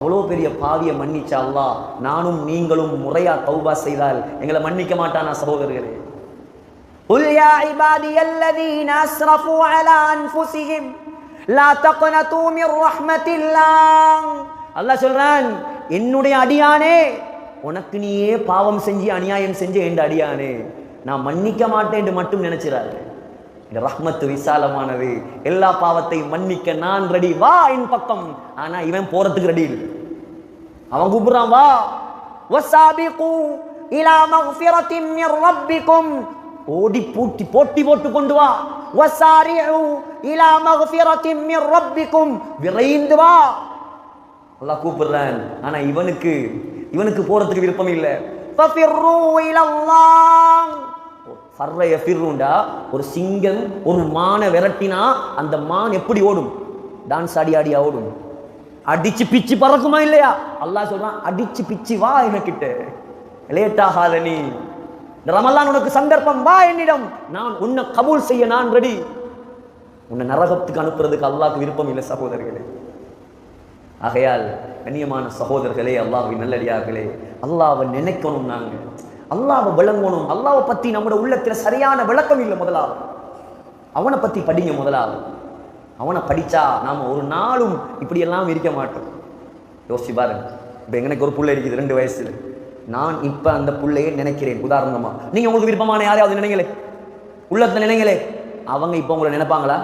அவ்வளோ பெரிய பாவியை மன்னிச்ச அல்லாஹ் நானும் நீங்களும் முறையா தௌபா செய்தால் எங்களை மன்னிக்க மாட்டானா சகோதரர்களே? قل يا عبادي الذين اسرفوا على انفسهم لا تقنطوا من رحمة الله. அல்லாஹ் சொல்றான், என்னுடைய அடியானே, உனக்கு நீயே பாவம் செஞ்சு அநியாயம் செஞ்சு என்ற அடியானே நான் மன்னிக்க மாட்டேன் என்று மட்டும் நினைச்சிடாரு. இந்த ரஹ்மத்து விசாலமானது, எல்லா பாவத்தையும் மன்னிக்க நான் ரெடி, வா என் பக்கம். ஆனா இவன் போறதுக்கு ரெடி இல்லை. அவன் கூப்பிடுறான், வா. வஸாபிகு இலா மக்ஃபிரத்தின் மிர் ரப்பிக்கும், ஓடி பூட்டி போட்டி போட்டு கொண்டு வா. வஸாரிஉ இலா மக்ஃபிரத்தின் மிர் ரப்பிக்கும், விரைந்து வா. அல்லாஹ் கூப்பிடுறான். ஆனா இவனுக்கு போறதுக்கு விருப்பம் இல்லை. ஃபஃபிர்ரு இலல்லாஹ். ஃபர்ர யஃபிர்ருண்டா, ஒரு சிங்கம் ஒரு மானை விரட்டினா அந்த மான் எப்படி ஓடும்? டான்ஸ் ஆடி ஆடியா ஓடும்? அடிச்சு பிச்சு பறக்குமா இல்லையா? அல்லாஹ் சொல்றான், அடிச்சு பிச்சு வா எனக்கிட்ட, லேட்டாகாத நீ. இந்த ரமலான் உனக்கு சந்தர்ப்பம், வா என்னிடம், நான் உன்னை கபூல் செய்ய நான் ரெடி. உன்னை நரகத்துக்கு அனுப்புறதுக்கு அல்லாஹ்க்கு விருப்பம் இல்லை சகோதரர்களே. ஆகையால் கண்ணியமான சகோதரர்களே, அல்லாஹ்வின் நல்லடியார்களே, அல்லாஹ்வை நினைக்கணும், நாங்க அல்லாஹ்வை விளங்கணும். அல்லாஹ்வை பத்தி நம்முடைய உள்ளத்துல சரியான விளக்கம் இல்லை. முதலாவது அவனை பத்தி படிங்க. முதலாவது அவனை படிச்சா நாம ஒரு நாளும் இப்படி எல்லாம் இருக்க மாட்டோம். யோசிச்சு பாருங்க. இப்ப எனக்கு ஒரு புள்ள இருக்குது 2 வயசுல. நான் இப்ப அந்த புள்ளையை நினைக்கிறேன். உதாரணமா நீங்க உங்களுக்கு விருப்பமான யாரையாவது நினைங்களே, உள்ளத்துல நினைங்களே. அவங்க இப்ப உங்களை நினைப்பாங்களா?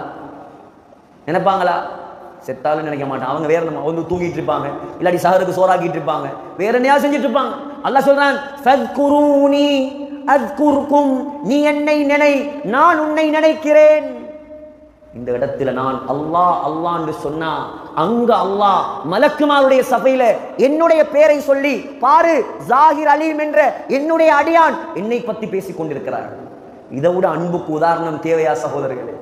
செத்தாலும் நினைக்க மாட்டான். அவங்க வேற வந்து தூங்கிட்டு இருப்பாங்க, இல்லாட்டி சஹருக்கு சோறாக்கிட்டு இருப்பாங்க, வேற என்னையா செஞ்சுட்டு இருப்பாங்க. அல்லாஹ் சொல்றான், ஃபத்குரூனி அத்குர்கும், நீ என்னை நினை, நான் உன்னை நினைக்கிறேன். இந்த இடத்துல நான் அல்லாஹ் அல்லாஹ் என்று சொன்னா, அங்க அல்லாஹ் மலக்குமாருடைய சபையில என்னுடைய பெயரை சொல்லி பாரு, ஜாகிர் அலீம் என்ற என்னுடைய அடியான் என்னை பத்தி பேசிக் கொண்டிருக்கிறார். இதை விட அன்புக்கு உதாரணம் தேவையா சகோதரர்களே?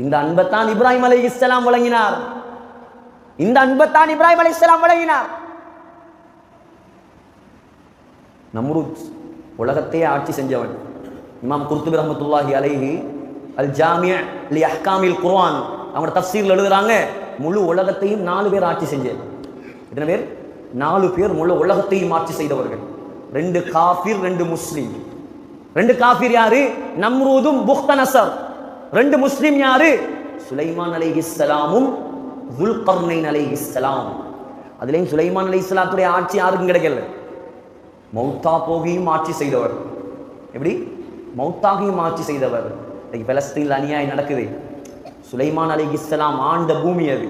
இந்த அன்பத்தான் இப்ராஹிம் அலைஹிஸ்ஸலாம் வழங்கினார். நம்ரூத் உலகத்தையே ஆட்சி செஞ்சவன். இமாம் குர்துபி ரஹ்மத்துல்லாஹி அலைஹி அல் ஜாமி' லி அஹ்காமில் குர்ஆன் அவங்க தஃப்சீர்ல எழுதுறாங்க, முழு உலகத்தையும் 4 பேர் ஆட்சி செஞ்சது. எத்தனை பேர்? 4 பேர் முழு உலகத்தையும் ஆட்சி செய்தவர்கள். 2 காஃபிர் 2 முஸ்லிம். 2 காஃபிர் யாரு? நம்ரூதும் புக்தனஸர். 2 முஸ்லிம் யாரு? சுலைமான் அலைஹிஸ்ஸலாமும் துல்கர்னைன் அலைஹிஸ்ஸலாம். அதுலேயும் சுலைமான் அலைஹிஸ்ஸலாத்துடைய ஆட்சி யாருக்கும் கிடைக்கல. மௌத்தா போகியும் ஆட்சி செய்தவர். எப்படி? மௌத்தாகியும் ஆட்சி செய்தவர். இன்னைக்கு பலஸ்தீன்ல அநியாயம் நடக்குது. சுலைமான் அலைஹிஸ்ஸலாம் ஆண்ட பூமி அது.